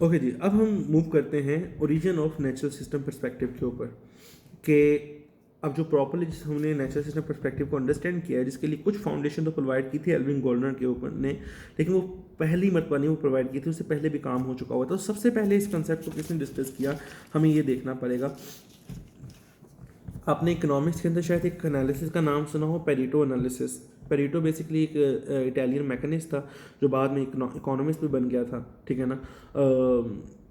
Okay जी, अब हम move करते हैं origin of natural system perspective के ऊपर कि अब जो प्रॉपरली जिस हमने नेचुरल सिस्टम पर्सपेक्टिव को अंडरस्टैंड किया है, जिसके लिए कुछ फाउंडेशन तो प्रोवाइड की थी एल्विन गोल्डनर के ऊपर ने, लेकिन वो पहली मरतबा नहीं वो प्रोवाइड की थी, उससे पहले भी काम हो चुका हुआ था। तो सबसे पहले इस कंसेप्ट को किसने डिस्कस किया, हमें ये देखना पड़ेगा। आपने इकोनॉमिक्स के अंदर शायद एक एनालिसिस का नाम सुना हो, पेरेटो एनालिसिस। पेरेटो बेसिकली एक इटालियन मैकेनिस्ट था जो बाद में इकोनॉमिस्ट भी बन गया था, ठीक है ना।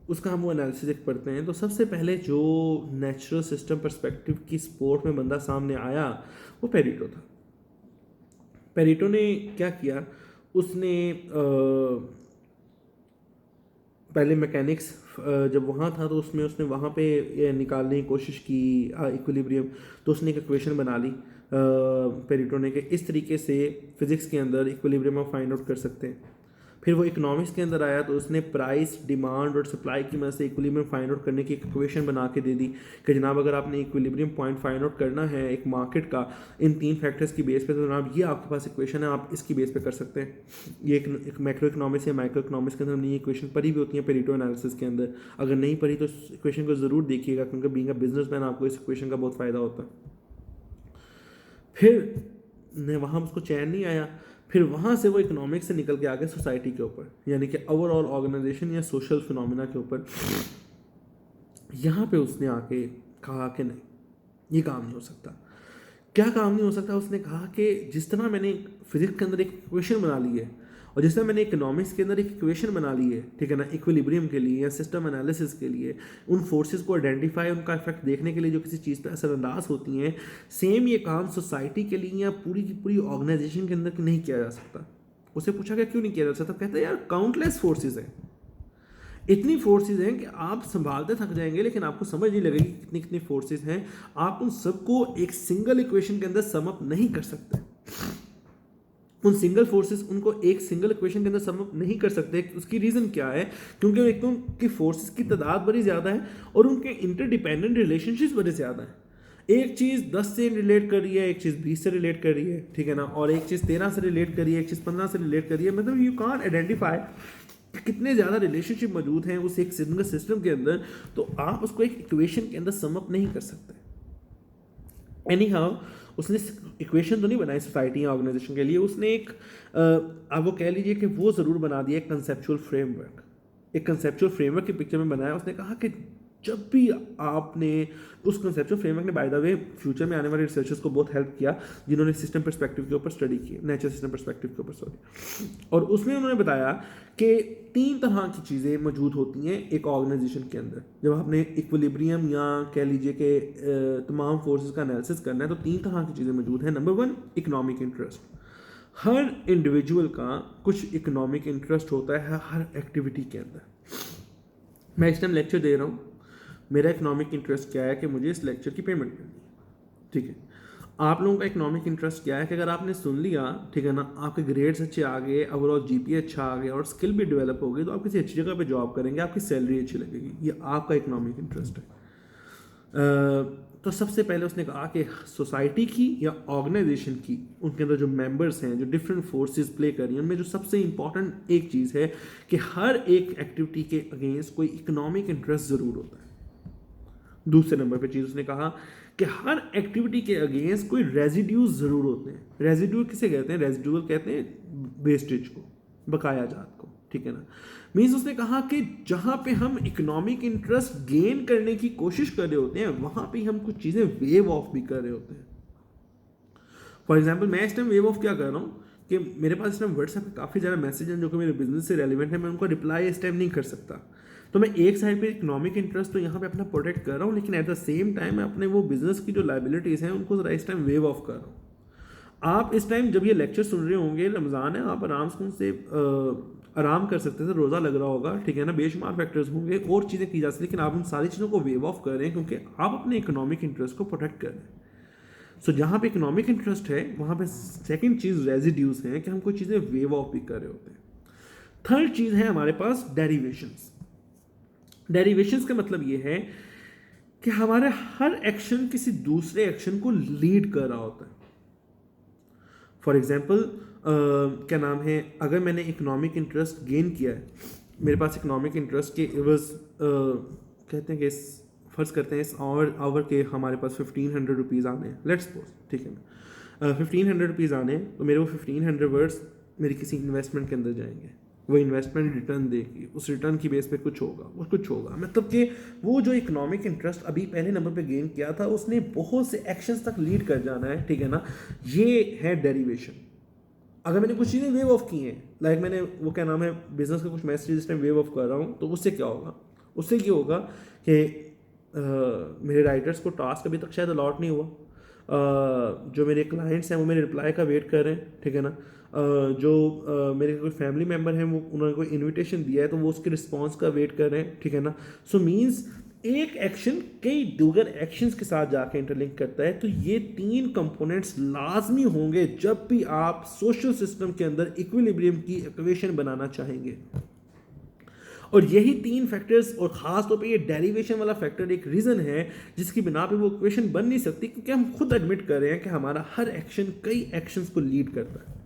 उसका हम वो एनालिसिस एक पढ़ते हैं। तो सबसे पहले जो नेचुरल सिस्टम पर्सपेक्टिव की सपोर्ट में बंदा सामने आया वो पेरेटो था। पेरेटो ने क्या किया, उसने पहले मैकेनिक्स जब वहाँ था तो उसमें उसने वहाँ पे निकालने की कोशिश की इक्विलिब्रियम। तो उसने एक इक्वेशन बना ली पेरेटो ने कि इस तरीके से फिजिक्स के अंदर इक्विलिब्रियम हम फाइंड आउट कर सकते हैं। फिर वो इकोनॉमिक्स के अंदर आया तो उसने प्राइस, डिमांड और सप्लाई की मदद से इक्विलिब्रियम फाइंड आउट करने की एक इक्वेशन बना के दे दी कि जनाब अगर आपने इक्विलिब्रियम पॉइंट फाइंड आउट करना है एक मार्केट का इन 3 फैक्टर्स की बेस पे, तो जनाब ये आपके पास इक्वेशन है, आप इसकी बेस पे कर सकते हैं। ये एक मैक्रो इकोनॉमिक्स या माइक्रो इकोनॉमिक्स के अंदर हमने ये इक्वेशन पढ़ी भी होती है पेरेटो एनालिसिस के अंदर। अगर नहीं पढ़ी तो इस इक्वेशन को ज़रूर देखिएगा, क्योंकि बीइंग अ बिजनेसमैन आपको इस इक्वेशन का बहुत फ़ायदा होता है। फिर ने वहाँ उसको चैन नहीं आया, फिर वहाँ से वो इकोनॉमिक्स से निकल के आ गए सोसाइटी के ऊपर, यानी कि ओवरऑल ऑर्गेनाइजेशन या सोशल फिनोमिना के ऊपर। यहाँ पे उसने आके कहा कि नहीं, ये काम नहीं हो सकता। क्या काम नहीं हो सकता, उसने कहा कि जिस तरह मैंने फिजिक्स के अंदर एक इक्वेशन बना ली है और जिस तरह मैंने इकोनॉमिक्स के अंदर एक इक्वेशन बना ली है, ठीक है ना, इक्विलिब्रियम के लिए या सिस्टम एनालिसिस के लिए, उन फोर्सेस को आइडेंटिफाई, उनका इफेक्ट देखने के लिए जो किसी चीज़ पे असरअंदाज होती हैं, सेम ये काम सोसाइटी के लिए या पूरी की पूरी ऑर्गेनाइजेशन के अंदर नहीं किया जा सकता। उसे पूछा गया क्यों नहीं किया जा सकता, कहता है यार काउंटलेस फोर्सेज हैं, इतनी फोर्सेज हैं कि आप संभालते थक जाएंगे लेकिन आपको समझ नहीं लगेगी कितनी कितनी फोर्सेज हैं। आप उन सबको एक सिंगल इक्वेशन के अंदर सम अप नहीं कर सकते। उन सिंगल फोर्सेस उनको एक सिंगल इक्वेशन के अंदर सम अप नहीं कर सकते। उसकी रीज़न क्या है, क्योंकि एक तो उनकी फोर्सेस की तादाद बड़ी ज़्यादा है और उनके इंटरडिपेंडेंट रिलेशनशिप्स बड़े ज़्यादा हैं। एक चीज़ 10 से रिलेट कर रही है, एक चीज़ 20 से रिलेट कर रही है, ठीक है ना, और एक चीज़ 13 से रिलेट कर रही है, एक चीज़ 15 से रिलेट कर रही है। मतलब यू कांट आइडेंटिफाई कितने ज़्यादा रिलेशनशिप मौजूद हैं उस एक सिंगल सिस्टम के अंदर, तो आप उसको एक इक्वेशन के अंदर सम अप नहीं कर सकते। एनी हाउ उसने इक्वेशन तो नहीं बनाई सोसाइटी या ऑर्गेनाइजेशन के लिए, उसने एक आप वो कह लीजिए कि वो ज़रूर बना दिया एक कंसेप्चुअल फ्रेमवर्क। एक कंसेप्चुअल फ्रेमवर्क की पिक्चर में बनाया। उसने कहा कि जब भी आपने उस कंसेप्चुअल फ्रेमवर्क ने बाय द वे फ्यूचर में आने वाले रिसर्चर्स को बहुत हेल्प किया जिन्होंने सिस्टम पर्सपेक्टिव के ऊपर स्टडी की, नेचुरल सिस्टम पर्सपेक्टिव के ऊपर, सॉरी। और उसमें उन्होंने बताया कि 3 तरह की चीज़ें मौजूद होती हैं एक ऑर्गेनाइजेशन के अंदर। जब आपने इक्विलिब्रियम या कह लीजिए कि तमाम फोर्सेस का एनालिसिस करना है तो 3 तरह की चीज़ें मौजूद हैं। Number 1, economic interest. हर इंडिविजुअल का कुछ इकोनॉमिक इंटरेस्ट होता है हर एक्टिविटी के अंदर। मैं इस टाइम लेक्चर दे रहा हूँ, मेरा इकोनॉमिक इंटरेस्ट क्या है कि मुझे इस लेक्चर की पेमेंट करनी है, ठीक है। आप लोगों का इकोनॉमिक इंटरेस्ट क्या है कि अगर आपने सुन लिया, ठीक है ना, आपके ग्रेड्स अच्छे आ गए, ओवरऑल जीपीए अच्छा आ गया और स्किल भी डेवलप हो गई, तो आप किसी अच्छी जगह पे जॉब करेंगे, आपकी सैलरी अच्छी लगेगी। ये आपका इकोनॉमिक इंटरेस्ट है। तो सबसे पहले उसने कहा कि सोसाइटी की या ऑर्गेनाइजेशन की, उनके अंदर जो मेंबर्स हैं जो डिफरेंट फोर्सेस प्ले कर रही हैं, उनमें जो सबसे इंपॉर्टेंट एक चीज़ है कि हर एक एक्टिविटी के अगेंस्ट कोई इकोनॉमिक इंटरेस्ट ज़रूर होता है। दूसरे नंबर पे चीज़ उसने कहा कि हर एक्टिविटी के अगेंस्ट कोई रेजिड्यूज ज़रूर होते हैं। रेजिड्यू किसे कहते हैं, रेजिड्यूअल कहते हैं वेस्टेज को, बकाया जात को, ठीक है ना। मीन्स उसने कहा कि जहाँ पे हम इकोनॉमिक इंटरेस्ट गेन करने की कोशिश कर रहे होते हैं वहाँ पे हम कुछ चीज़ें वेव ऑफ भी कर रहे होते हैं। फॉर एग्जाम्पल मैं इस टाइम वेव ऑफ क्या कर रहा हूँ कि मेरे पास इस टाइम व्हाट्सएप पे काफ़ी ज़्यादा मैसेज हैं जो कि मेरे बिजनेस से रेलिवेंट है, मैं उनको रिप्लाई इस टाइम नहीं कर सकता। तो मैं एक साइड पे इकोनॉमिक इंटरेस्ट तो यहाँ पे अपना प्रोटेक्ट कर रहा हूँ, लेकिन एट द सेम टाइम मैं अपने वो बिजनेस की जो लाइबिलिटीज़ हैं उनको ज़रा इस टाइम वेव ऑफ कर रहा हूँ। आप इस टाइम जब ये लेक्चर सुन रहे होंगे, रमज़ान है, आप आराम से आराम कर सकते थे, रोज़ा लग रहा होगा, ठीक है ना, बेशुमार फैक्टर्स होंगे और चीज़ें की जा सकती, लेकिन आप उन सारी चीज़ों को वेव ऑफ कर रहे हैं क्योंकि आप अपने इकोनॉमिक इंटरेस्ट को प्रोटेक्ट कर रहे हैं। सो जहाँ पे इकोनॉमिक इंटरेस्ट है वहाँ पे सेकंड चीज़ रेजिड्यूज हैं कि हम कोई चीज़ें वेव ऑफ भी कर रहे होते हैं। थर्ड चीज़ है हमारे पास डेरिवेशंस। डेरिवेशंस का मतलब ये है कि हमारे हर एक्शन किसी दूसरे एक्शन को लीड कर रहा होता है। फॉर एग्जाम्पल क्या नाम है, अगर मैंने इकोनॉमिक इंटरेस्ट गेन किया है मेरे पास इकोनॉमिक इंटरेस्ट के इवज़ कहते हैं कि फ़र्ज़ करते हैं इस आवर के हमारे पास 1500 रुपीज़ आने हैं, लेट्स सपोज, ठीक है ना, 1500 रुपीज़ आने हैं, तो मेरे वो 1500 वर्ड्स मेरी किसी इन्वेस्टमेंट के अंदर जाएंगे, वो इन्वेस्टमेंट रिटर्न देगी, उस रिटर्न की बेस पे कुछ होगा, वो कुछ होगा, मतलब कि वो जो इकोनॉमिक इंटरेस्ट अभी पहले नंबर पे गेन किया था उसने बहुत से एक्शंस तक लीड कर जाना है, ठीक है ना। ये है डेरिवेशन। अगर मैंने कुछ चीज़ें वेव ऑफ की हैं, लाइक मैंने वो क्या नाम है बिजनेस का कुछ मैसेज इस टाइम वेव ऑफ कर रहा हूँ, तो उससे क्या होगा, उससे ये होगा कि मेरे राइटर्स को टास्क अभी तक शायद अलॉट नहीं हुआ, जो मेरे क्लाइंट्स हैं वो मेरे रिप्लाई का वेट कर रहे हैं, ठीक है ना, जो मेरे कोई फैमिली मेम्बर हैं वो उन्होंने कोई इनविटेशन दिया है तो वो उसके रिस्पॉन्स का वेट कर रहे हैं, ठीक है ना। सो मीन्स एक एक्शन कई दीगर एक्शंस के साथ जाके इंटरलिंक करता है, तो ये 3 कंपोनेंट्स लाजमी होंगे जब भी आप सोशल सिस्टम के अंदर इक्विलिब्रियम की इक्वेशन बनाना चाहेंगे। और यही 3 फैक्टर्स, और ख़ास तौर पे ये डेरिवेशन वाला फैक्टर एक रीज़न है जिसकी बिना पे वो इक्वेशन बन नहीं सकती, क्योंकि हम खुद एडमिट कर रहे हैं कि हमारा हर एक्शन कई एक्शंस को लीड करता है।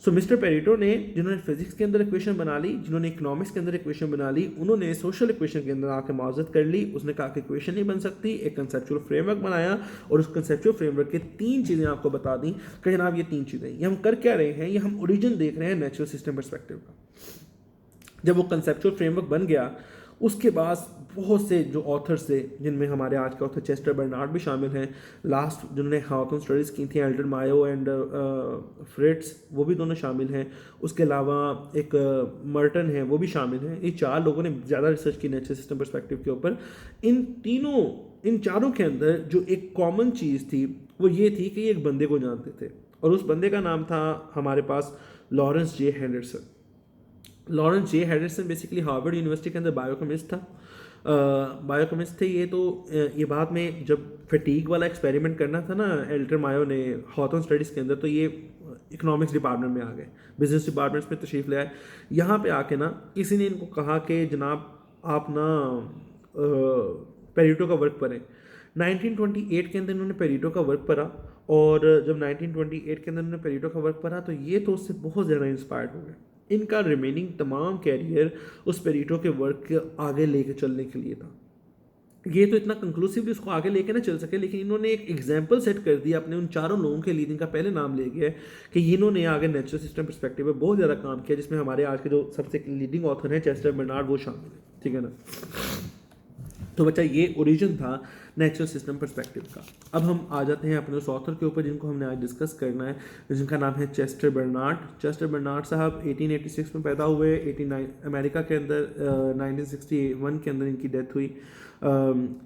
सो मिस्टर पेरेटो ने, जिन्होंने फिजिक्स के अंदर इक्वेशन बना ली, जिन्होंने इकोनॉमिक्स के अंदर इक्वेशन बना ली, उन्होंने सोशल इक्वेशन के अंदर आकर मुआवजत कर ली। उसने कहा कि इक्वेशन नहीं बन सकती, एक कंसेप्चुअल फ्रेमवर्क बनाया और उस कंसेप्चुअल फ्रेमवर्क के 3 चीज़ें आपको बता दी कि जनाब ये 3 चीज़ें, ये हम कर क्या रहे हैं, ये हम ओरिजिन देख रहे हैं नेचुरल सिस्टम पर्सपेक्टिव का। जब वो कंसेप्चुअल फ्रेमवर्क बन गया, उसके बाद बहुत से जो ऑथर्स थे, जिनमें हमारे आज के ऑथर चेस्टर बर्नार्ड भी शामिल हैं, लास्ट जिन्होंने हाउथन स्टडीज़ की थी एल्डर मायो एंड फ्रिट्स, वो भी दोनों शामिल हैं। उसके अलावा एक मर्टन है, वो भी शामिल हैं। ये 4 लोगों ने ज़्यादा रिसर्च की नेचुरल सिस्टम पर्सपेक्टिव के ऊपर। इन चारों के अंदर जो एक कॉमन चीज़ थी वो ये थी कि ये एक बंदे को जानते थे, और उस बंदे का नाम था हमारे पास लॉरेंस जे हेंडरसन। लॉरेंस जे हेंडरसन बेसिकली हार्वर्ड यूनिवर्सिटी के अंदर बायोकेमिस्ट था, बायोकेमिस्ट थे ये। तो ये बाद में जब फटीग वाला एक्सपेरिमेंट करना था ना एल्टर मायो ने हाउथन स्टडीज़ के अंदर, तो ये इकोनॉमिक्स डिपार्टमेंट में आ गए, बिजनेस डिपार्टमेंट्स में तशरीफ़ ले आए। यहाँ पे आके ना किसी ने इनको कहा कि जनाब आप ना पेरेटो का वर्क पढ़ें। 1928 के अंदर इन्होंने पेरेटो का वर्क पढ़ा, और जब 1928 के अंदर इन्होंने पेरेटो का वर्क पढ़ा तो ये तो उससे बहुत ज़्यादा इंस्पायर्ड हो गए। इनका रिमेनिंग तमाम कैरियर उस पेरेटो के वर्क के आगे लेके चलने के लिए था। ये तो इतना कंक्लूसिवली उसको आगे लेके ना चल सके, लेकिन इन्होंने एक एग्जाम्पल सेट कर दिया अपने उन 4 लोगों के लिए जिनका पहले नाम ले गया है कि इन्होंने आगे नेचुरल सिस्टम पर्सपेक्टिव में बहुत ज़्यादा काम किया, जिसमें हमारे आज के जो सबसे लीडिंग ऑथर हैं चेस्टर बर्नार्ड, वो शामिल है, ठीक है ना। तो बच्चा ये ओरिजिन था नेचुरल सिस्टम पर्सपेक्टिव का। अब हम आ जाते हैं अपने उस ऑथर के ऊपर जिनको हमने आज डिस्कस करना है, जिनका नाम है चेस्टर बर्नार्ड। चेस्टर बर्नार्ड साहब 1886 में पैदा हुए, 89 अमेरिका के अंदर 1961 के अंदर इनकी डेथ हुई।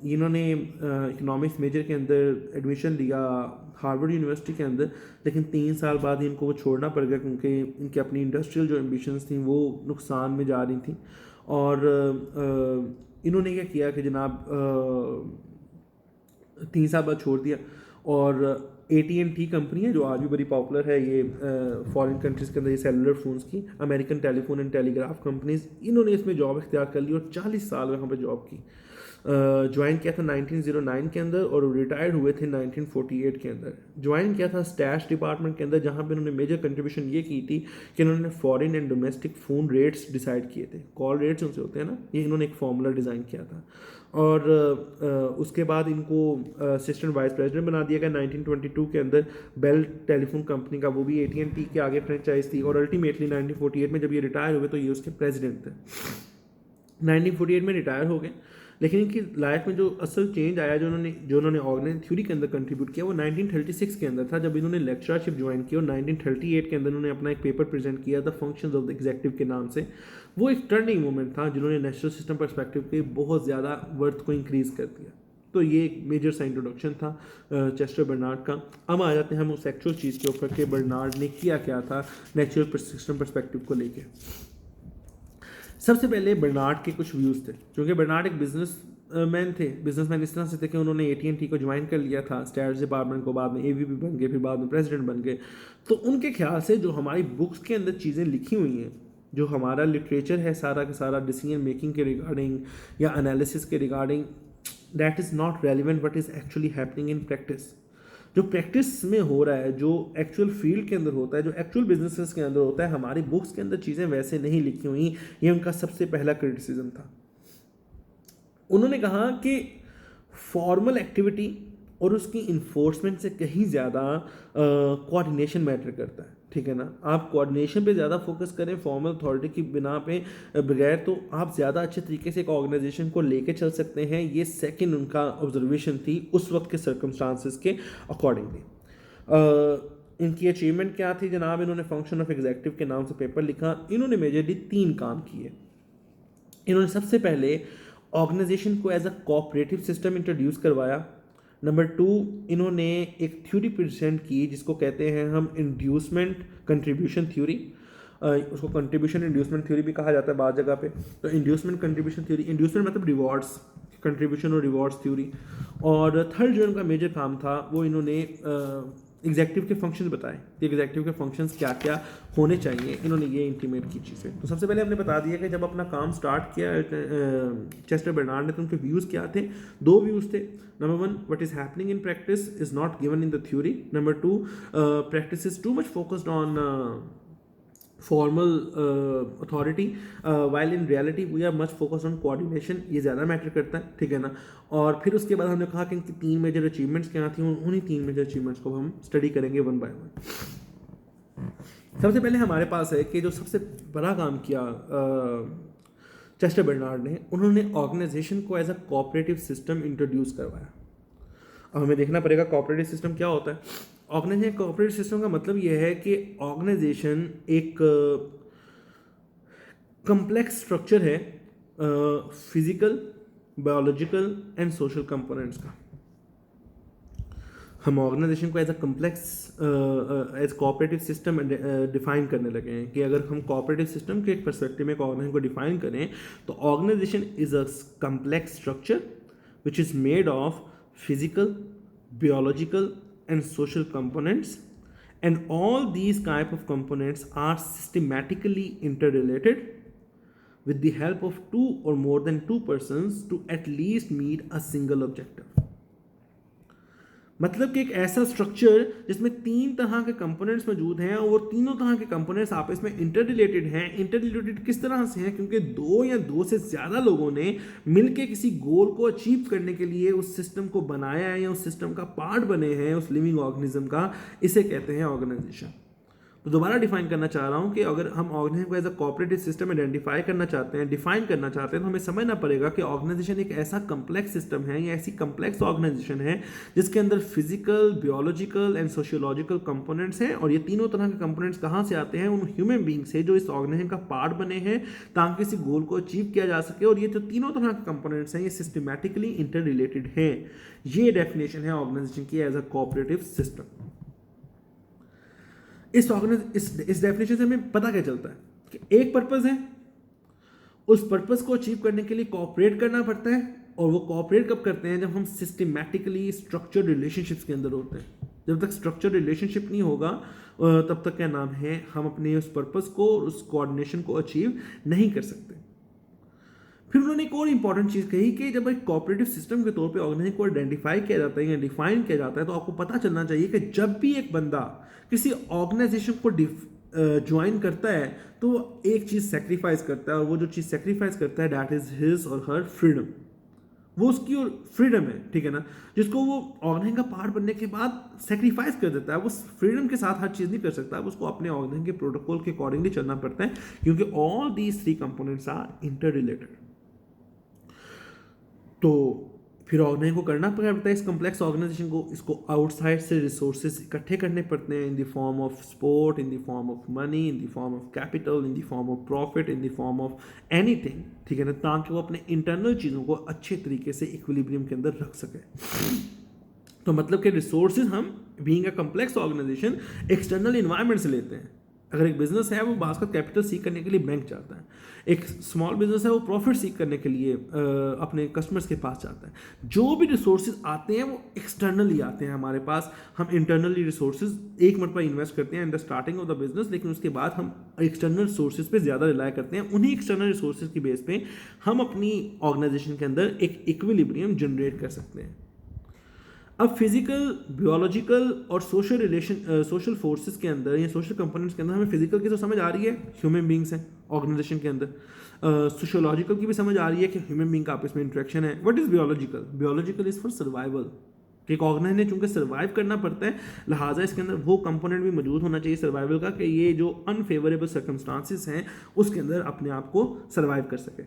इन्होंने इकोनॉमिक्स मेजर के अंदर एडमिशन लिया हार्वर्ड यूनिवर्सिटी के अंदर, लेकिन 3 साल बाद ही इनको वो छोड़ना पड़ गया क्योंकि इनकी अपनी इंडस्ट्रियल जो एम्बिशंस थी वो नुकसान में जा रही थी। और इन्होंने क्या किया कि जनाब 3 साल बाद छोड़ दिया, और AT&T कंपनी है जो आज भी बड़ी पॉपुलर है, ये फॉरेन कंट्रीज़ के अंदर ये सेलुलर फ़ोन्स की, American telephone and telegraph companies, इन्होंने इसमें जॉब इख्तियार कर ली और 40 साल वहाँ पर जॉब की। ज्वाइन किया था 1909 के अंदर और रिटायर्ड हुए थे 1948 के अंदर। ज्वाइन किया था स्टैश डिपार्टमेंट के अंदर, जहाँ पे उन्होंने मेजर कंट्रीब्यूशन ये की थी कि इन्होंने foreign and domestic phone rates decide किए थे। कॉल रेट्स उनसे होते हैं ना, ये इन्होंने एक फॉर्मूला डिज़ाइन किया था। और उसके बाद इनको असिस्टेंट वाइस प्रेसिडेंट बना दिया गया 1922 के अंदर बेल टेलीफोन कंपनी का, वो भी AT&T के आगे फ्रेंचाइज थी। और अल्टीमेटली 1948 में जब ये रिटायर हुए तो ये उसके प्रेसिडेंट थे। 1948 में रिटायर हो गए, लेकिन इनकी लाइफ में जो असल चेंज आया जो उन्होंने ऑर्गेनाइज थ्योरी के अंदर कंट्रीब्यूट किया वो 1936 के अंदर था, जब इन्होंने लेक्चरशिप ज्वाइन की। और 1938 के अंदर उन्होंने अपना एक पेपर प्रेजेंट किया था फंक्शंस ऑफ द एग्जीक्यूटिव के नाम से। वो एक टर्निंग मोमेंट था जिन्होंने नेचुरल सिस्टम पर्सपेक्टिव के बहुत ज़्यादा वर्थ को इंक्रीज़ कर दिया। तो ये एक मेजर सा इंट्रोडक्शन था चेस्टर बर्नार्ड का। अब आ जाते हैं हम उस एक्चुअल चीज़ के ऊपर कि बर्नार्ड ने किया क्या था नेचुरल सिस्टम पर्सपेक्टिव को लेके। सबसे पहले बर्नार्ड के कुछ व्यूज़ थे, क्योंकि बर्नार्ड एक बिजनेसमैन इस तरह से थे कि उन्होंने AT&T को ज्वाइन कर लिया था, स्टैट्स डिपार्टमेंट को, बाद में AVP बन गए, फिर बाद में प्रेसिडेंट बन गए। तो उनके ख्याल से जो हमारी बुक्स के अंदर चीज़ें लिखी हुई हैं, जो हमारा लिटरेचर है सारा का सारा डिसीजन मेकिंग के रिगार्डिंग या एनालिसिस के regarding, that is not relevant what is actually happening in practice. जो प्रैक्टिस में हो रहा है, जो एक्चुअल फील्ड के अंदर होता है, जो एक्चुअल बिजनेसेस के अंदर होता है, हमारी बुक्स के अंदर चीज़ें वैसे नहीं लिखी हुई। ये उनका सबसे पहला क्रिटिसिज्म था। उन्होंने कहा कि फॉर्मल एक्टिविटी और उसकी इन्फोर्समेंट से कहीं ज़्यादा कोऑर्डिनेशन मैटर करता है, ठीक है ना। आप कोऑर्डिनेशन पे ज़्यादा फोकस करें फॉर्मल अथॉरिटी की बिना पे बगैर, तो आप ज़्यादा अच्छे तरीके से एक ऑर्गेनाइजेशन को लेके चल सकते हैं। ये सेकंड उनका ऑब्जर्वेशन थी उस वक्त के सर्कमस्टांसिस के अकॉर्डिंगली। इनकी अचीवमेंट क्या थी जनाब? इन्होंने फंक्शन ऑफ एग्जीक्यूटिव के नाम से पेपर लिखा। इन्होंने मेजरली 3 काम किए। इन्होंने सबसे पहले ऑर्गेनाइजेशन को as a cooperative system introduce करवाया। नंबर 2, इन्होंने एक थ्योरी प्रेजेंट की जिसको कहते हैं हम इंड्यूसमेंट कंट्रीब्यूशन थ्योरी। उसको कंट्रीब्यूशन इंड्यूसमेंट थ्योरी भी कहा जाता है बाद जगह पे। तो इंड्यूसमेंट कंट्रीब्यूशन थ्योरी, इंड्यूसमेंट मतलब रिवॉर्ड्स, कंट्रीब्यूशन और रिवॉर्ड्स थ्योरी। और थर्ड जो इनका मेजर काम था वो इन्होंने एग्जेक्टिव के फंक्शन बताए कि एग्जेक्टिव के फंक्शंस क्या क्या होने चाहिए। इन्होंने ये इंटीमेट की चीज़ें। तो सबसे पहले हमने बता दिया कि जब अपना काम स्टार्ट किया चेस्टर बर्नार्ड ने, तो उनके व्यूज़ क्या थे? 2 व्यूज़ थे। Number 1, what is happening in practice is not given in the theory. Number 2, practice is too much focused on formal authority while in reality we are much focused on coordination. ये ज़्यादा matter करता है, ठीक है ना। और फिर उसके बाद हमने कहा कि इनकी 3 मेजर अचीवमेंट्स क्या थी। उन्हीं 3 मेजर अचीवमेंट्स को हम स्टडी करेंगे वन बाय वन। सबसे पहले हमारे पास है कि जो सबसे बड़ा काम किया चेस्टर बर्नार्ड ने, उन्होंने ऑर्गेनाइजेशन को as a cooperative system introduce करवाया। अब हमें देखना पड़ेगा कोऑपरेटिव सिस्टम क्या होता है। ऑर्गेनाइजेशन कोऑपरेटिव सिस्टम का मतलब यह है कि ऑर्गेनाइजेशन एक कम्प्लेक्स स्ट्रक्चर है physical, biological and social components का। हम ऑर्गेनाइजेशन को as a complex as cooperative system define करने लगे हैं कि अगर हम कोऑपरेटिव सिस्टम के एक पर्सपेक्टिव में एक ऑर्गेनाइजेशन को डिफाइन करें तो organisation is a complex structure which is made of physical, biological and social components, and all these type of components are systematically interrelated with the help of 2 or more than 2 persons to at least meet a single objective। मतलब कि एक ऐसा structure जिसमें 3 तरह के components मौजूद हैं और वो तीनों तरह के कंपोनेंट्स आपस में इंटररिलेटेड हैं। इंटररिलेटेड किस तरह से हैं? क्योंकि 2 या 2 से ज़्यादा लोगों ने मिलकर किसी गोल को अचीव करने के लिए उस सिस्टम को बनाया है या उस सिस्टम का पार्ट बने हैं उस लिविंग ऑर्गेनिज्म का। इसे कहते हैं ऑर्गेनाइजेशन। तो दोबारा डिफाइन करना चाह रहा हूँ कि अगर हम ऑर्गेनाइजेशन को as a cooperative system identify करना चाहते हैं, डिफाइन करना चाहते हैं, तो हमें समझना पड़ेगा कि ऑर्गेनाइजेशन एक ऐसा कम्प्लेक्स सिस्टम है या ऐसी कम्प्लेक्स ऑर्गेनाइजेशन है जिसके अंदर फिजिकल, बियोलॉजिकल एंड सोशियोलॉजिकल कंपोनेंट्स हैं। और ये तीनों तरह के कंपोनेंट्स कहाँ से आते हैं? उन ह्यूमन बींग से जो इस ऑर्गेनाइजेशन का पार्ट बने हैं ताकि किसी गोल को अचीव किया जा सके। और ये जो तीनों तरह के कंपोनेंट्स हैं ये सिस्टमैटिकली इंटर रिलेटेड हैं। ये डेफिनेशन है ऑर्गेनाइजेशन की एज अ कोऑपरेटिव सिस्टम। इस डेफिनेशन से हमें पता क्या चलता है कि एक पर्पस है, उस पर्पस को अचीव करने के लिए कोऑपरेट करना पड़ता है। और वो कोऑपरेट कब करते हैं? जब हम सिस्टमैटिकली स्ट्रक्चर्ड रिलेशनशिप्स के अंदर होते हैं। जब तक स्ट्रक्चर्ड रिलेशनशिप नहीं होगा तब तक क्या नाम है हम अपने उस पर्पस को और उस कोऑर्डिनेशन को अचीव नहीं कर सकते। फिर उन्होंने एक और इंपॉर्टेंट चीज़ कही कि जब एक कोऑपरेटिव सिस्टम के तौर पे ऑर्गेनाइजेशन को आइडेंटिफाई किया जाता है या डिफाइन किया जाता है तो आपको पता चलना चाहिए कि जब भी एक बंदा किसी ऑर्गेनाइजेशन को ज्वाइन करता है तो वो एक चीज़ सेक्रीफाइस करता है और वो जो चीज़ सेक्रीफाइस करता है दैट इज़ हिज और हर फ्रीडम। वो उसकी और फ्रीडम है, ठीक है ना, जिसको वो ऑर्गेनाइजेशन का पार्ट बनने के बाद सेक्रीफाइस कर देता है। वो फ्रीडम के साथ हर चीज़ नहीं कर सकता, उसको अपने ऑर्गेनाइजेशन के प्रोटोकॉल के अकॉर्डिंगली चलना पड़ता है क्योंकि all these 3 components are interrelated. तो फिर ऑर्गेनाइजेशन को करना पड़ता है इस कम्प्लेक्स ऑर्गेनाइजेशन को, इसको आउटसाइड से रिसोर्सेज इकट्ठे करने पड़ते हैं in the form of support, in the form of money, in the form of capital, in the form of profit, in the form of anything, ठीक है ना, ताकि वो अपने इंटरनल चीज़ों को अच्छे तरीके से इक्विलिब्रियम के अंदर रख सके। तो मतलब कि रिसोर्सेज हम being a complex organisation external environment से लेते हैं। अगर एक बिजनेस है वो बास्केट कैपिटल सीख करने के लिए बैंक जाता है, एक स्मॉल बिजनेस है वो प्रॉफिट सीख करने के लिए अपने कस्टमर्स के पास जाता है। जो भी रिसोर्सेज आते हैं वो एक्सटर्नली आते हैं हमारे पास। हम इंटरनली रिसोर्सेज एक मरतबा इन्वेस्ट करते हैं in the starting of the business, लेकिन उसके बाद हम एक्सटर्नल सोर्सेज पे ज़्यादा रिलाय करते हैं। उन्हीं एक्सटर्नल रिसोर्सेज की बेस पे हम अपनी ऑर्गेनाइजेशन के अंदर एक इक्विलिब्रियम जनरेट कर सकते हैं। अब फिजिकल, बायोलॉजिकल और सोशल फोर्सेस के अंदर या सोशल कंपोनेंट्स के अंदर हमें फिजिकल की तो समझ आ रही है, ह्यूमन बींग्स हैं ऑर्गेनाइजेशन के अंदर। सोशोलॉजिकल की भी समझ आ रही है कि ह्यूमन बींग का आपस में इंटरेक्शन है। What is biological? Biological is for survival. एक ऑर्गेनाइज ने चूंकि सर्वाइव करना पड़ता है, लिहाजा इसके अंदर वो कंपोनेंट भी मौजूद होना चाहिए सर्वाइवल का कि ये जो अनफेवरेबल सर्कमस्टांसिस हैं उसके अंदर अपने आप को सर्वाइव कर सके।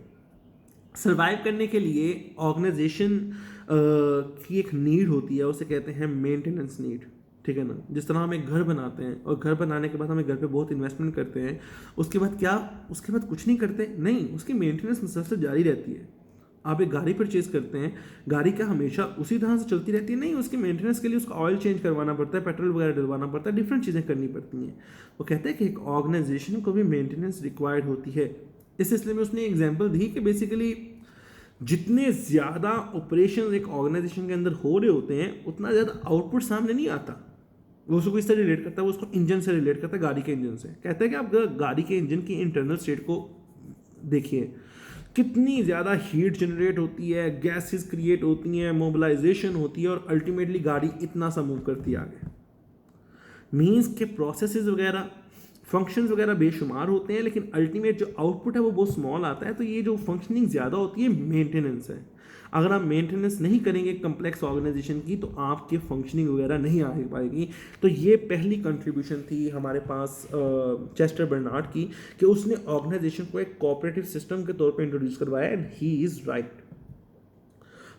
सर्वाइव करने के लिए ऑर्गेनाइजेशन की एक नीड होती है, उसे कहते हैं मेंटेनेंस नीड, ठीक है ना। जिस तरह हम एक घर बनाते हैं और घर बनाने के बाद हम एक घर पे बहुत इन्वेस्टमेंट करते हैं, उसके बाद क्या, उसके बाद कुछ नहीं करते, नहीं, उसकी मेंटेनेंस मुसलसल जारी रहती है। आप एक गाड़ी परचेज करते हैं, गाड़ी क्या हमेशा उसी तरह से चलती रहती है? नहीं, उसकी मेंटेनेंस के लिए उसका ऑयल चेंज करवाना पड़ता है, पेट्रोल वगैरह डलवाना पड़ता है, डिफरेंट चीज़ें करनी पड़ती हैं। वो कहते हैं कि एक ऑर्गेनाइजेशन को भी मेंटेनेंस रिक्वायर्ड होती है। इस सिलसिले में उसने एग्जाम्पल दी कि बेसिकली जितने ज़्यादा ऑपरेशन एक ऑर्गेनाइजेशन के अंदर हो रहे होते हैं उतना ज़्यादा आउटपुट सामने नहीं आता। वो उसको किस तरह रिलेट करता है, वो उसको इंजन से रिलेट करता है, गाड़ी के इंजन से। कहता है कि आप गाड़ी के इंजन की इंटरनल स्टेट को देखिए, कितनी ज़्यादा हीट जनरेट होती है, गैसेस क्रिएट होती हैं, मोबिलाइजेशन होती है और अल्टीमेटली गाड़ी इतना सा मूव करती है आगे। मीन्स के प्रोसेसेस वगैरह, फंक्शंस वगैरह बेशुमार होते हैं, लेकिन अल्टीमेट जो आउटपुट है वो बहुत स्मॉल आता है। तो ये जो फंक्शनिंग ज़्यादा होती है मेंटेनेंस है। अगर आप मेंटेनेंस नहीं करेंगे कम्प्लेक्स ऑर्गेनाइजेशन की तो आपकी फंक्शनिंग वगैरह नहीं आ पाएगी। तो ये पहली कंट्रीब्यूशन थी हमारे पास चेस्टर बर्नार्ड की कि उसने ऑर्गेनाइजेशन को एक कोऑपरेटिव सिस्टम के तौर पे इंट्रोड्यूस करवाया, एंड ही इज़ राइट।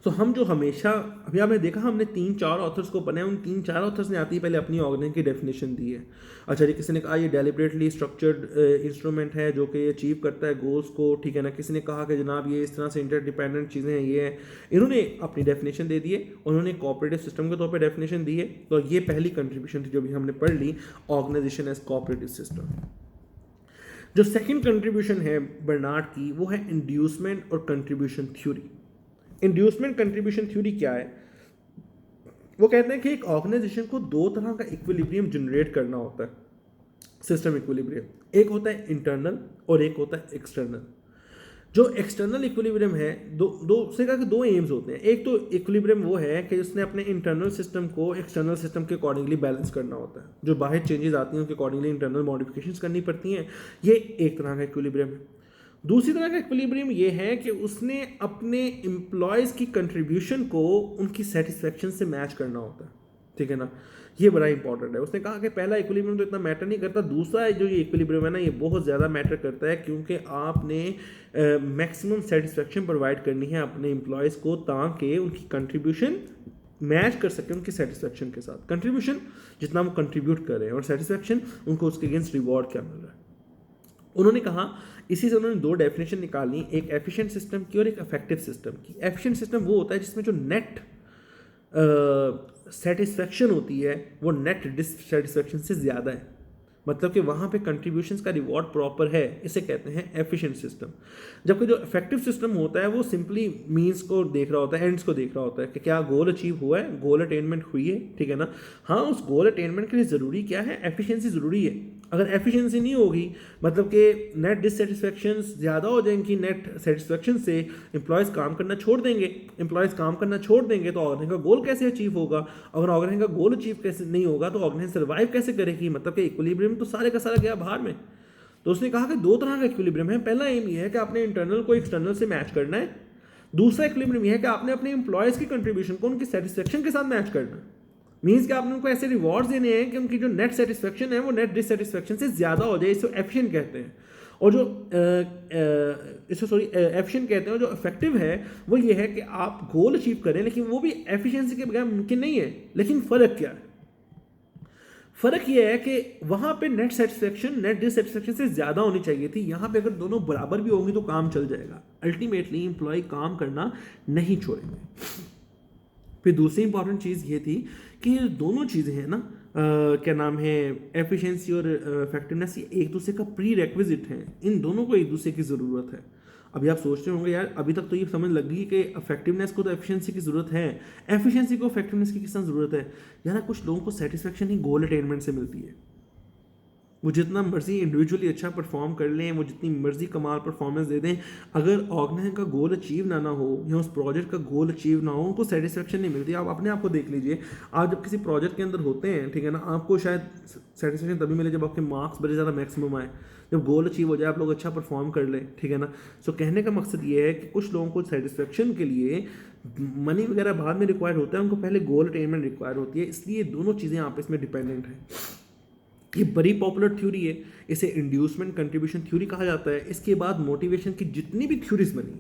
तो हम जो हमेशा अभी आपने देखा, हमने 3-4 ऑथर्स को पढ़ा है, उन 3-4 ऑथर्स ने आती ही पहले अपनी ऑर्गेनाइजेशन की डेफिनेशन दी है। अच्छा जी, किसी ने कहा ये डेलिबरेटली स्ट्रक्चर्ड इंस्ट्रूमेंट है जो कि अचीव करता है गोल्स को, ठीक है ना। किसी ने कहा कि जनाब ये इस तरह से इंटरडिपेंडेंट चीज़ें हैं, ये हैं। इन्होंने अपनी डेफिनेशन दे दी है, उन्होंने कोऑपरेटिव सिस्टम के तौर पर डेफिनेशन दी है। तो ये पहली कंट्रीब्यूशन थी जो भी हमने पढ़ ली, ऑर्गेनाइजेशन एज कोऑपरेटिव सिस्टम। जो सेकेंड कंट्रीब्यूशन है बर्नार्ड की, वो है इंड्यूसमेंट और contribution theory. Inducement contribution theory क्या है? वो कहते हैं कि एक ऑर्गेनाइजेशन को दो तरह का इक्विलिब्रियम जनरेट करना होता है, सिस्टम इक्विलिब्रियम। एक होता है इंटरनल और एक होता है एक्सटर्नल। जो एक्सटर्नल इक्विलिब्रियम है, दो एम्स होते हैं। एक तो इक्विलिब्रियम वो है कि उसने अपने इंटरनल सिस्टम को एक्सटर्नल सिस्टम के अकॉर्डिंगली बैलेंस करना होता है। जो बाहर चेंजेस आती हैं उनके अकॉर्डिंगली इंटरनल मॉडिफिकेशंस करनी पड़ती हैं। ये एक तरह का इक्विलिब्रियम है। दूसरी तरह का इक्विलिब्रियम ये है कि उसने अपने एम्प्लॉयज़ की कंट्रीब्यूशन को उनकी सेटिस्फेक्शन से मैच करना होता है, ठीक है ना। ये बड़ा इंपॉर्टेंट है। उसने कहा कि पहला इक्विलिब्रियम तो इतना मैटर नहीं करता, दूसरा जो ये इक्विलिब्रियम है ना, ये बहुत ज़्यादा मैटर करता है, क्योंकि आपने मैक्सिमम सेटिस्फेक्शन प्रोवाइड करनी है अपने एम्प्लॉयज़ को ताकि उनकी कंट्रीब्यूशन मैच कर सके उनकी सेटिस्फेक्शन के साथ। कंट्रीब्यूशन जितना वो कंट्रीब्यूट कर रहे हैं और सेटिस्फेक्शन उनको उसके अगेंस्ट रिवॉर्ड क्या मिल रहा है। उन्होंने कहा, इसी से उन्होंने दो डेफिनेशन निकाली, एक एफिशिएंट सिस्टम की और एक इफेक्टिव सिस्टम की। एफिशिएंट सिस्टम वो होता है जिसमें जो नेट सेटिस्फेक्शन होती है वो नेट डिससेटिस्फेक्शन से ज़्यादा है, मतलब कि वहाँ पे कंट्रीब्यूशंस का रिवॉर्ड प्रॉपर है, इसे कहते हैं एफिशिएंट सिस्टम। जबकि जो इफेक्टिव सिस्टम होता है वो सिंपली मीन्स को देख रहा होता है, एंड्स को देख रहा होता है कि क्या गोल अचीव हुआ है, गोल अटेनमेंट हुई है, ठीक है ना। हाँ, उस गोल अटेनमेंट के लिए ज़रूरी क्या है, एफिशिएंसी ज़रूरी है। अगर एफिशिएंसी नहीं होगी, मतलब कि नेट डिससेटिस्फेक्शन ज़्यादा हो जाएंगी नेट सेटिस्फेक्शन से, एम्प्लॉयज़ काम करना छोड़ देंगे। एम्प्लॉयज़ काम करना छोड़ देंगे तो ऑर्गेनाइजेशन का गोल कैसे अचीव होगा? अगर ऑर्गेनाइजेशन का गोल अचीव कैसे नहीं होगा तो ऑर्गेनाइजेशन सर्वाइव कैसे करेगी? मतलब कि इक्विलिब्रियम तो सारे का सारा गया बाहर में। तो उसने कहा कि दो तरह का इक्विलिब्रियम है। पहला एम ये है कि आपने इंटरनल को एक्सटर्नल से मैच करना है। दूसरा इक्विलिब्रियम ये है कि आपने अपने एम्प्लॉयज़ की कंट्रीब्यूशन को उनकी सेटिस्फेक्शन के साथ मैच करना है। मीन्स कि आपने उनको ऐसे रिवॉर्ड्स देने हैं कि उनकी जो नेट सेटिस्फेक्शन है वो नेट डिससेटिस्फेक्शन से ज़्यादा हो जाए, इसे एफिशिएंट कहते हैं। और जो एफिशिएंट कहते हैं, और जो इफेक्टिव है वो ये है कि आप गोल अचीव करें, लेकिन वो भी एफिशिएंसी के बगैर मुमकिन नहीं है। लेकिन फ़र्क क्या है? फ़र्क ये है कि वहाँ पे नेट सेटिस्फेक्शन नेट डिससेटिस्फेक्शन से ज़्यादा होनी चाहिए थी। यहाँ पे अगर दोनों बराबर भी होंगी तो काम चल जाएगा। अल्टीमेटली एम्प्लॉय काम करना नहीं छोड़ेंगे। फिर दूसरी इंपॉर्टेंट चीज़ ये थी कि ये दोनों चीज़ें हैं ना, क्या नाम है, एफिशिएंसी और इफेक्टिवनेस, ये एक दूसरे का प्री रेक्विजिट है। इन दोनों को एक दूसरे की ज़रूरत है। अभी आप सोचते होंगे यार अभी तक तो ये समझ लग गई कि इफेक्टिवनेस को तो एफिशिएंसी की ज़रूरत है, एफिशिएंसी को इफेक्टिवनेस की किस तरह ज़रूरत है। यार कुछ लोगों को सेटिस्फेक्शन ही गोल अटेनमेंट से मिलती है। वो जितना मर्जी इंडिविजुअली अच्छा परफॉर्म कर लें, वो जितनी मर्जी कमाल परफॉर्मेंस दे दें, अगर ऑर्गेनाइजेशन का गोल अचीव ना हो या उस प्रोजेक्ट का गोल अचीव ना हो, उनको सेटिस्फेक्शन नहीं मिलती। आप अपने आप को देख लीजिए, आप जब किसी प्रोजेक्ट के अंदर होते हैं, ठीक है ना, आपको शायद सेटिस्फेक्शन तभी मिले जब आपके मार्क्स बड़े ज़्यादा मैक्सिमम आए, जब गोल अचीव हो जाए, आप लोग अच्छा परफॉर्म कर लें, ठीक है ना। सो कहने का मकसद ये है कि कुछ लोगों को सेटिस्फेक्शन के लिए मनी वगैरह बाद में रिक्वायर होता है, उनको पहले गोल अटेनमेंट रिक्वायर होती है, इसलिए दोनों चीज़ें आपस में डिपेंडेंट हैं। ये बड़ी पॉपुलर थ्योरी है, इसे इंड्यूसमेंट कंट्रीब्यूशन थ्योरी कहा जाता है। इसके बाद मोटिवेशन की जितनी भी थ्योरीज बनी है,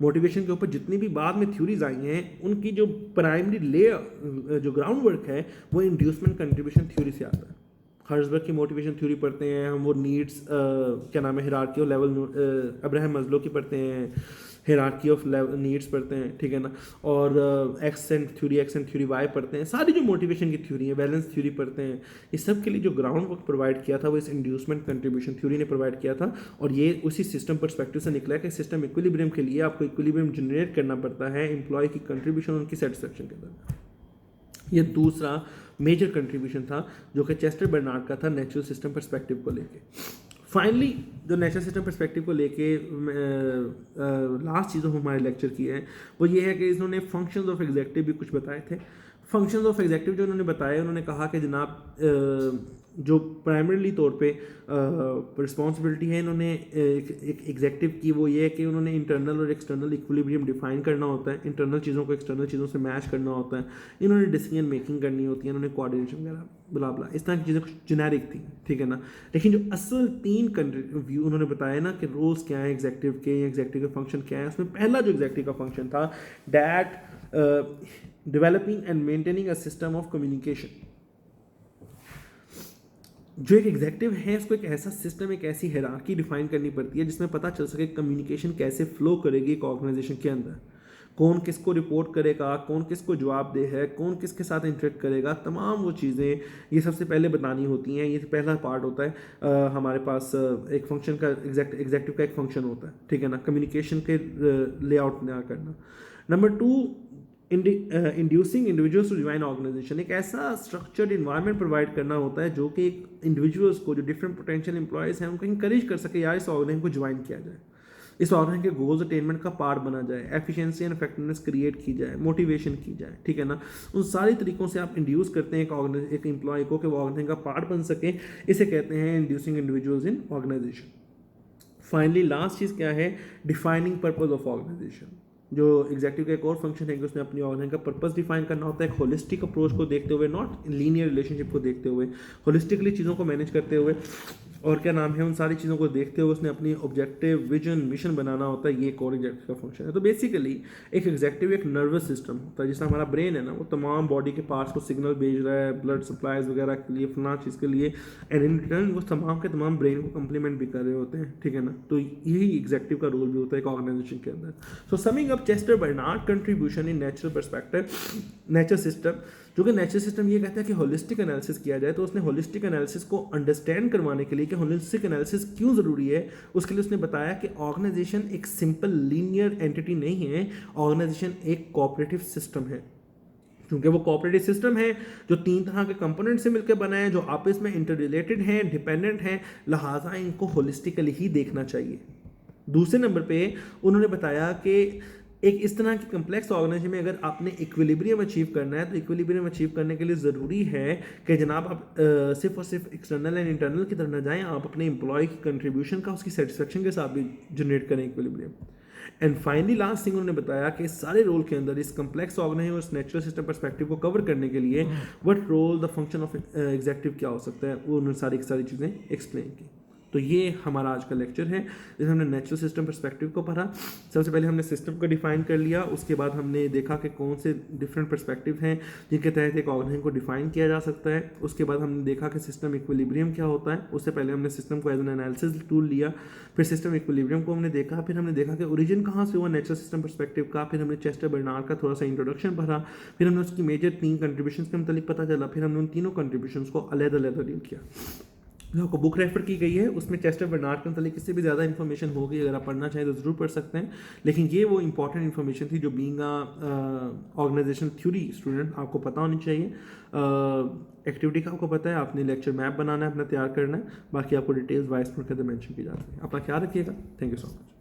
मोटिवेशन के ऊपर जितनी भी बाद में थ्योरीज आई हैं, उनकी जो प्राइमरी लेयर, जो ग्राउंड वर्क है, वो इंड्यूसमेंट कंट्रीब्यूशन थ्योरी से आता है। हर्जबर्ग की मोटिवेशन थ्योरी पढ़ते हैं हम, वो नीड्स क्या नाम है, हिरार्की ऑफ लेवल, अब्राहम मस्लो की पढ़ते हैं, हिरार्की ऑफ नीड्स पढ़ते हैं, ठीक है ना, और एक्सेंट थ्योरी वाई पढ़ते हैं। सारी जो मोटिवेशन की थ्योरी है, बैलेंस थ्योरी पढ़ते हैं। इस सब के लिए जो ग्राउंड वर्क प्रोवाइड किया था वो इस इंड्यूसमेंट कंट्रीब्यूशन थ्योरी ने प्रोवाइड किया था, और ये उसी सिस्टम परस्पेक्टिव से निकला है कि सिस्टम इक्विलिब्रियम के लिए आपको इक्विलिब्रियम जनरेट करना पड़ता है एम्प्लॉय की कंट्रीब्यूशन, उनकी सेटिस्फेक्शन के अंदर। ये दूसरा मेजर कंट्रीब्यूशन था जो कि चेस्टर बर्नार्ड का था नेचुरल सिस्टम पर्सपेक्टिव को लेके। फाइनली जो नेचुरल सिस्टम पर्सपेक्टिव को लेके लास्ट चीज़ जो हमारे लेक्चर की है वो ये है कि इन्होंने फंक्शंस ऑफ एग्जेक्टिव भी कुछ बताए थे। फंक्शंस ऑफ एग्जेक्टिव जो उन्होंने बताए, उन्होंने कहा कि जनाब जो प्राइमरीली तौर पे रिस्पॉन्सिबिलिटी है इन्होंने एक एग्जेक्टिव की, वो ये है कि उन्होंने इंटरनल और एक्सटर्नल इक्विलिब्रियम डिफाइन करना होता है, इंटरनल चीज़ों को एक्सटर्नल चीज़ों से मैच करना होता है, इन्होंने डिसीजन मेकिंग करनी होती है, इन्होंने कोऑर्डिनेशन वगैरह बुला बुला इस तरह की चीज़ें कुछ जेनेरिक थी, ठीक है ना। लेकिन जो असल 3 व्यू उन्होंने बताया ना कि रोल्स क्या है एग्जेक्टिव के, एग्जेक्टिव का फंक्शन क्या है, उसमें पहला जो एग्जेक्टिव का फंक्शन था that developing and maintaining a system of communication. जो एक एग्जेक्टिव है उसको एक ऐसा सिस्टम, एक ऐसी हायरार्की डिफाइन करनी पड़ती है जिसमें पता चल सके कम्युनिकेशन कैसे फ्लो करेगी एक ऑर्गेनाइजेशन के अंदर, कौन किसको रिपोर्ट करेगा, कौन किसको जवाब दे है, कौन किसके साथ इंटरेक्ट करेगा, तमाम वो चीज़ें ये सबसे पहले बतानी होती हैं। ये पहला पार्ट होता है हमारे पास एक फंक्शन का, एग्जेक्टिव का एक फंक्शन होता है, ठीक है ना, कम्युनिकेशन के लेआउट करना। Number 2, inducing individuals to join organisation, एक ऐसा स्ट्रक्चर्ड इन्वायरमेंट प्रोवाइड करना होता है जो कि एक इंडिविजुअल्स को, जो डिफरेंट पोटेंशियल एम्प्लॉयज़ हैं, उनको इंकरेज कर सके यार इस ऑर्गेनाइजेशन को ज्वाइन किया जाए, इस ऑर्गेनाइजेशन के गोल्स अटेनमेंट का पार्ट बना जाए, एफिशिएंसी एंड इफेक्टिवनेस क्रिएट की जाए, मोटिवेशन की जाए, ठीक है ना। उन सारी तरीकों से आप इंड्यूस करते हैं एक एम्प्लॉय को कि वो ऑर्गेनाइजेशन का पार्ट बन सके, इसे कहते हैं inducing individuals in organisation. Finally last चीज़ क्या है, डिफाइनिंग पर्पज ऑफ ऑर्गेनाइजेशन। जो एग्जेक्टिव का एक और फंक्शन है कि उसने अपनी ऑर्गेनाइजेशन का पर्पस डिफाइन करना होता है, एक होलिस्टिक अप्रोच को देखते हुए, नॉट लीनियर रिलेशनशिप को देखते हुए, होलिस्टिकली चीज़ों को मैनेज करते हुए, और क्या नाम है, उन सारी चीज़ों को देखते हुए उसने अपनी ऑब्जेक्टिव, विजन, मिशन बनाना होता है। ये एक और एग्जेक्टिव का फंक्शन है। तो बेसिकली एक एग्जेक्टिव एक नर्वस सिस्टम होता है, जिससे हमारा ब्रेन है ना, वो तमाम बॉडी के पार्ट्स को सिग्नल भेज रहा है ब्लड सप्लाईज वगैरह के लिए, फलां चीज़ के लिए, एंड इन रिटर्न वो तमाम के तमाम ब्रेन को कम्प्लीमेंट भी कर रहे होते हैं, ठीक है ना। तो यही एग्जेक्टिव का रोल भी होता है एक ऑर्गेनाइजेशन के अंदर। So summing up Chester Barnard contribution in natural perspective, natural system, जो कि नेचुरल सिस्टम ये कहता है कि होलिस्टिक एनालिसिस किया जाए। तो उसने होलिस्टिक एनालिसिस को अंडरस्टैंड करवाने के लिए कि होलिस्टिक एनालिसिस क्यों ज़रूरी है, उसके लिए उसने बताया कि ऑर्गेनाइजेशन एक सिंपल लीनियर एंटिटी नहीं है, ऑर्गेनाइजेशन एक कोऑपरेटिव सिस्टम है। क्योंकि वो कोऑपरेटिव सिस्टम है जो 3 तरह के कंपोनेंट से मिलकर बना है, जो आपस में इंटर रिलेटेड हैं, डिपेंडेंट हैं, लिहाजा इनको होलिस्टिकली ही देखना चाहिए। दूसरे नंबर पे उन्होंने बताया कि एक इस तरह की कम्प्लेक्स ऑर्गेनाइजेशन में अगर आपने इक्विलिब्रियम अचीव करना है, तो इक्विलिब्रियम अचीव करने के लिए ज़रूरी है कि जनाब आप सिर्फ और सिर्फ एक्सटर्नल एंड इंटरनल की तरफ न जाएं, आप अपने एम्प्लॉय की कंट्रीब्यूशन का, उसकी सेटिस्फेक्शन के साथ भी जनरेट करें equilibrium. And finally last thing उन्होंने बताया कि इस सारे रोल के अंदर, इस कम्प्लेक्स ऑर्गेनाइजेशन और इस नेचुरल सिस्टम पर्सपेक्टिव को कवर करने के लिए what role the function of executive क्या हो सकता है, वो उन्होंने सारी की सारी चीज़ें एक्सप्लेन की। तो ये हमारा आज का लेक्चर है जिसमें हमने नेचुरल सिस्टम पर्सपेक्टिव को पढ़ा। सबसे पहले हमने सिस्टम को डिफाइन कर लिया, उसके बाद हमने देखा कि कौन से डिफरेंट पर्सपेक्टिव हैं जिनके तहत एक ऑर्गेनाइजेशन को डिफाइन किया जा सकता है। उसके बाद हमने देखा कि सिस्टम इक्विलिब्रियम क्या होता है। उससे पहले हमने सिस्टम को एज एन एनालिसिस टूल लिया, फिर सिस्टम इक्विलिब्रियम को हमने देखा, फिर हमने देखा कि ओरिजिन कहाँ से हुआ नेचुरल सिस्टम पर्सपेक्टिव का, फिर हमने चेस्टर बर्नार्ड का थोड़ा सा इंट्रोडक्शन पढ़ा, फिर हमने उसकी मेजर 3 कंट्रीब्यूशन के मतलब पता चला, फिर हमने उन तीनों कंट्रीब्यूशन को अलग-अलग डील किया। जो आपको बुक रेफर की गई है उसमें चेस्टर बर्नार्ड के मतलब किसी भी ज़्यादा इन्फॉर्मेशन होगी, अगर आप पढ़ना चाहें तो ज़रूर पढ़ सकते हैं, लेकिन ये वो इंपॉर्टेंट इन्फॉर्मेशन थी जो बीइंग ऑर्गेनाइजेशन थ्योरी स्टूडेंट आपको पता होनी चाहिए। एक्टिविटी का आपको पता है, आपने लेक्चर मैप बनाना है, अपना तैयार करना है, बाकी आपको डिटेल्स वाइस पर मेंशन की जाती है। अपना ख्याल रखिएगा। Thank you so much.